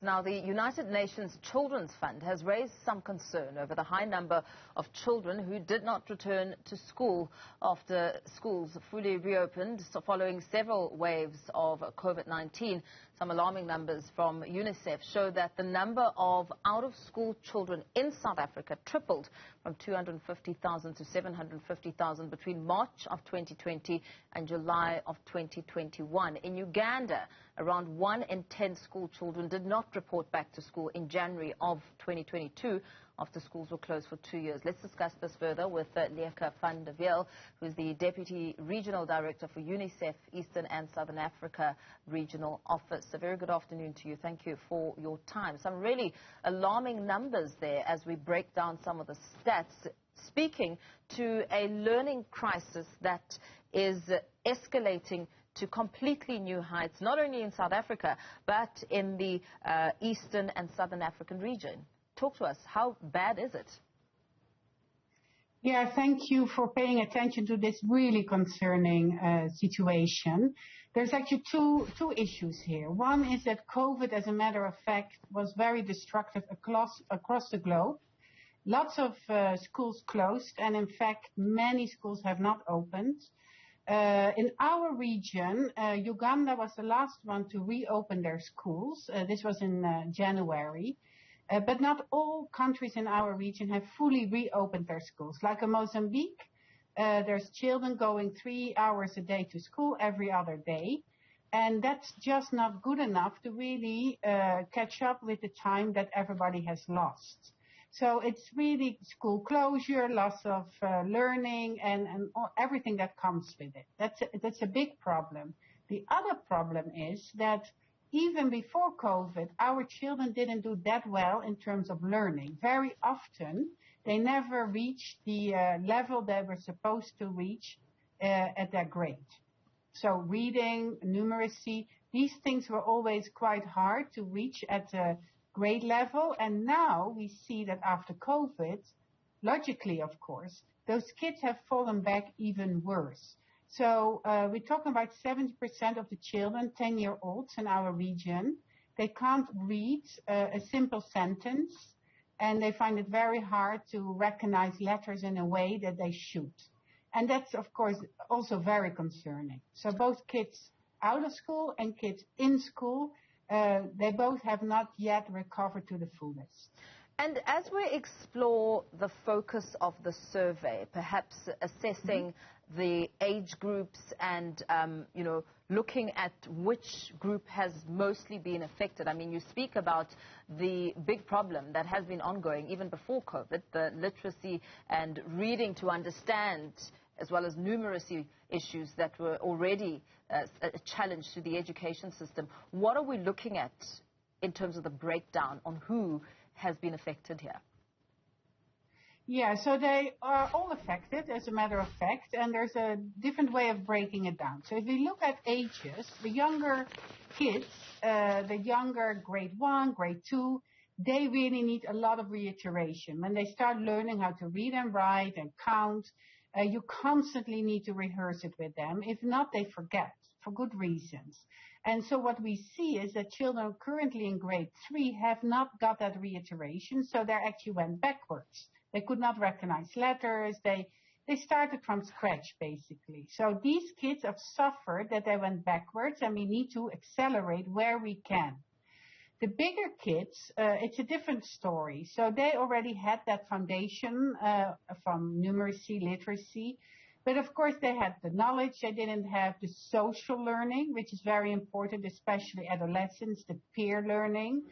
Now, the United Nations Children's Fund has raised some concern over the high number of children who did not return to school after schools fully reopened following several waves of COVID-19. Some alarming numbers from UNICEF show that the number of out-of-school children in South Africa tripled from 250,000 to 750,000 between March of 2020 and July of 2021. In Uganda, around 1 in 10 school children did not report back to school in January of 2022 after schools were closed for 2 years. Let's discuss this further with Lieke van der Wiel, who is the Deputy Regional Director for UNICEF Eastern and Southern Africa Regional Office. A very good afternoon to you. Thank you for your time. Some really alarming numbers there as we break down some of the stats, speaking to a learning crisis that is escalating to completely new heights, not only in South Africa, but in the Eastern and Southern African region. Talk to us. How bad is it? Yeah, thank you for paying attention to this really concerning situation. There's actually two issues here. One is that COVID, as a matter of fact, was very destructive across the globe. Lots of schools closed, and in fact, many schools have not opened. In our region, Uganda was the last one to reopen their schools. This was in January. But not all countries in our region have fully reopened their schools. Like in Mozambique, there's children going 3 hours a day to school every other day. And that's just not good enough to really catch up with the time that everybody has lost. So it's really school closure, loss of learning, and everything that comes with it. That's a big problem. The other problem is that even before COVID, our children didn't do that well in terms of learning. Very often, they never reached the level they were supposed to reach at their grade. So reading, numeracy, these things were always quite hard to reach at a grade level. And now we see that after COVID, logically, of course, those kids have fallen back even worse. So we're talking about 70% of the children, 10-year-olds in our region. They can't read a simple sentence, and they find it very hard to recognize letters in a way that they should. And that's, of course, also very concerning. So both kids out of school and kids in school, they both have not yet recovered to the fullest. And as we explore the focus of the survey, perhaps assessing the age groups and, looking at which group has mostly been affected. I mean, you speak about the big problem that has been ongoing even before COVID, the literacy and reading to understand, as well as numeracy issues that were already a challenge to the education system. What are we looking at in terms of the breakdown on who has been affected here? Yeah, so they are all affected, as a matter of fact, and there's a different way of breaking it down. So if we look at ages, the younger kids, the younger grade 1, grade 2, they really need a lot of reiteration. When they start learning how to read and write and count, you constantly need to rehearse it with them. If not, they forget for good reasons. And so what we see is that children currently in grade 3 have not got that reiteration, so they actually went backwards. They could not recognize letters. They started from scratch, basically. So these kids have suffered that they went backwards, and we need to accelerate where we can. The bigger kids, it's a different story. So they already had that foundation from numeracy, literacy. But of course, they had the knowledge. They didn't have the social learning, which is very important, especially adolescents, the peer learning.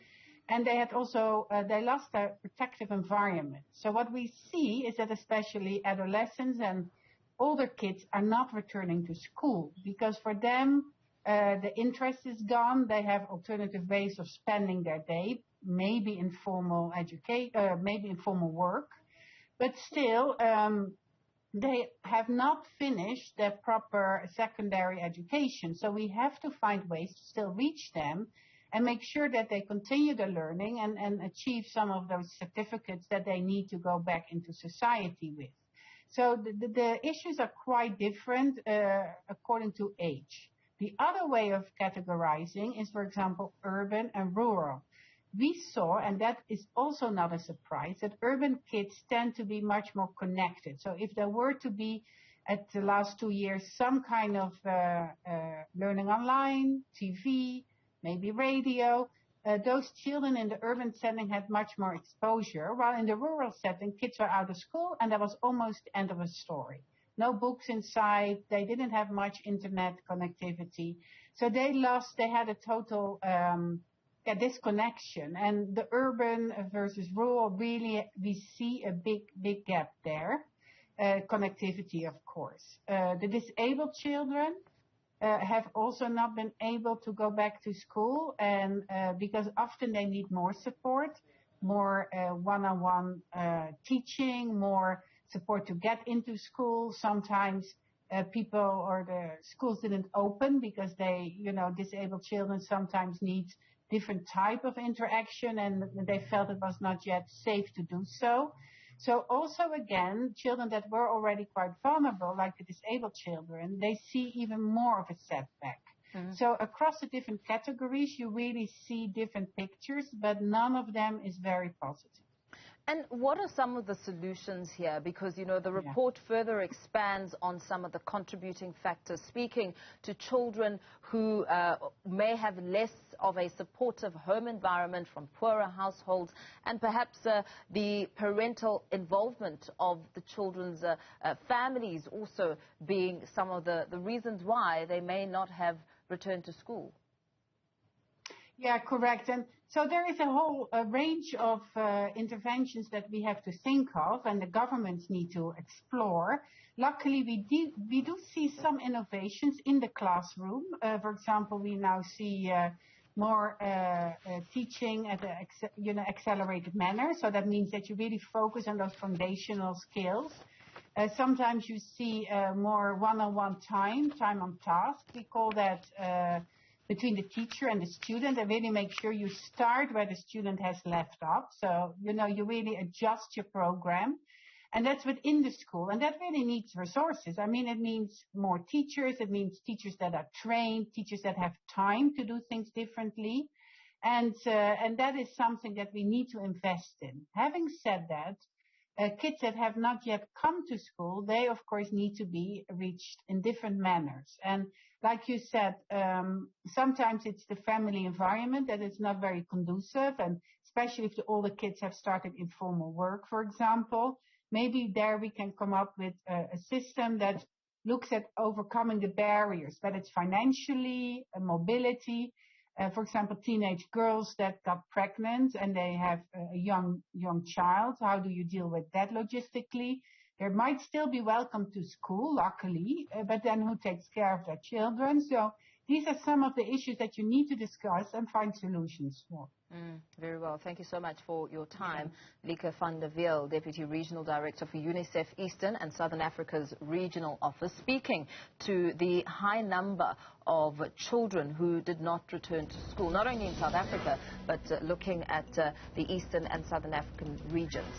And they had also, they lost their protective environment. So what we see is that especially adolescents and older kids are not returning to school because for them, the interest is gone. They have alternative ways of spending their day, maybe informal education, maybe informal work, but still, they have not finished their proper secondary education. So we have to find ways to still reach them and make sure that they continue their learning and achieve some of those certificates that they need to go back into society with. So the issues are quite different according to age. The other way of categorizing is, for example, urban and rural. we saw, and that is also not a surprise, that urban kids tend to be much more connected. So if there were to be, at the last 2 years, some kind of learning online, TV, maybe radio, those children in the urban setting had much more exposure, while in the rural setting, kids were out of school, and that was almost the end of a story. No books inside, they didn't have much internet connectivity. So they had a total disconnection. And the urban versus rural, really, we see a big gap there. Connectivity, of course. The disabled children have also not been able to go back to school, and because often they need more support, more one-on-one teaching, more support to get into school. Sometimes people or the schools didn't open because disabled children sometimes need different type of interaction, and they felt it was not yet safe to do so. So also again, children that were already quite vulnerable, like the disabled children, they see even more of a setback. Mm-hmm. So across the different categories, you really see different pictures, but none of them is very positive. And what are some of the solutions here? Because, the report further expands on some of the contributing factors, speaking to children who may have less of a supportive home environment from poorer households, and perhaps the parental involvement of the children's families also being some of the reasons why they may not have returned to school. Yeah, correct. And so there is a whole range of interventions that we have to think of, and the governments need to explore. Luckily, we do see some innovations in the classroom. For example, we now see more teaching at an accelerated manner. So that means that you really focus on those foundational skills. Sometimes you see more one-on-one time on task. We call that between the teacher and the student, and really make sure you start where the student has left off. So, you really adjust your program. And that's within the school. And that really needs resources. I mean, it means more teachers. It means teachers that are trained, teachers that have time to do things differently. And that is something that we need to invest in. Having said that, kids that have not yet come to school, they, of course, need to be reached in different manners. And like you said, sometimes it's the family environment that is not very conducive, and especially if all the kids have started informal work, for example. Maybe there we can come up with a system that looks at overcoming the barriers, whether it's financially, mobility. For example, teenage girls that got pregnant and they have a young child. How do you deal with that logistically? They might still be welcome to school, luckily, but then who takes care of their children? So these are some of the issues that you need to discuss and find solutions for. Very well. Thank you so much for your time. Yeah. Lieke van der Wiel, Deputy Regional Director for UNICEF Eastern and Southern Africa's Regional Office, speaking to the high number of children who did not return to school, not only in South Africa, but looking at the Eastern and Southern African regions.